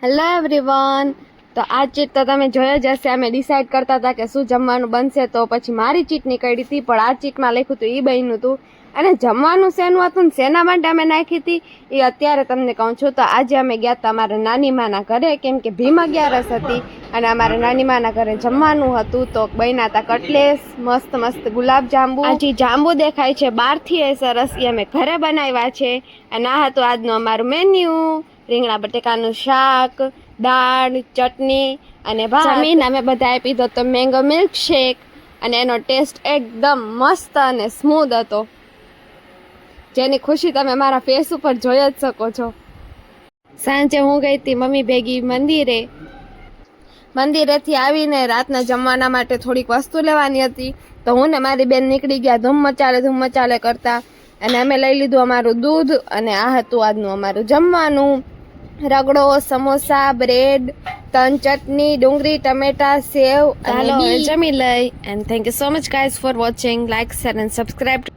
Hello everyone. તો આ cheat તો તમે જોઈ જ હશે. અમે ડિસાઈડ કરતા હતા કે શું જમવાનું બનશે, તો પછી મારી ચીટ નીકળી હતી, પણ આ ચીટમાં લખ્યું હતું એ બન્યું હતું. અને જમવાનું શેનું હતું ને શેના માટે અમે નાખી હતી એ અત્યારે તમને કહું છું. તો આજે અમે ગયા હતા અમારા નાની માના ઘરે, કેમ કે ભીમ 11 હતી અને અમારા નાની માના ઘરે જમવાનું હતું. તો બન્યા હતા કટલેસ, મસ્ત મસ્ત ગુલાબ જાંબુ. આજે જાંબુ દેખાય છે બહારથી એ સરસ, એ અમે ઘરે બનાવ્યા છે. અને આ હતું આજનું અમારું મેન્યુ: રીંગણા બટેકાનું શાક, દાળ, ચટણી અને ભાત. જમીને અમે બધાએ પીધો તો મેંગો મિલ્કશેક, અને એનો ટેસ્ટ એકદમ મસ્ત અને સ્મૂધ હતો, જેની ખુશી તમે મારા ફેસ ઉપર જોઈ જ શકો છો. સાંજે હું ગઈ હતી મમ્મી ભેગી મંદિરેથી આવીને રાતના જમવાના માટે થોડીક વસ્તુ લેવાની હતી. તો હું ને મારી બેન નીકળી ગયા ધૂમ મચાલે કરતા, અને અમે લઈ લીધું અમારું દૂધ. અને આ હતું આજનું અમારું જમવાનું: રગડો, સમોસા, બ્રેડ, તન ચટણી, ડુંગળી, ટમેટા, સેવ. ચાલો જમી લઈ. And thank you so much guys for watching. Like, share and subscribe.